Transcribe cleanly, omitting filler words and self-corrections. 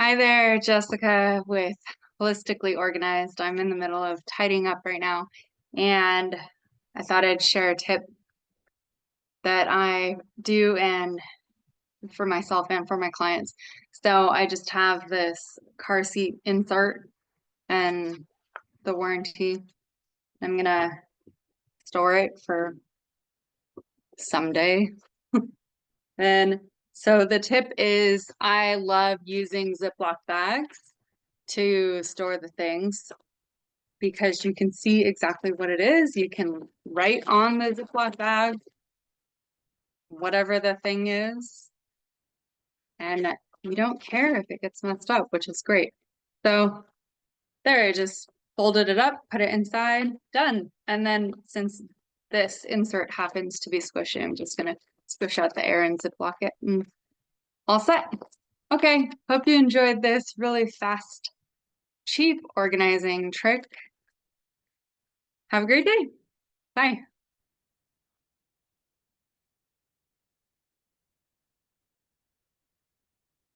Hi there, Jessica with Holistically Organized. I'm in the middle of tidying up right now, and I thought I'd share a tip that I do and for myself and for my clients. So I just have this car seat insert and the warranty. I'm gonna store it for someday. And so the tip is I love using Ziploc bags to store the things because you can see exactly what it is. You can write on the Ziploc bag whatever the thing is, and you don't care if it gets messed up, which is great. So there, I just folded it up, put it inside, done. And then since this insert happens to be squishy, I'm just gonna squish out the air and Ziploc it and all set. Okay, hope you enjoyed this really fast, cheap organizing trick. Have a great day. Bye.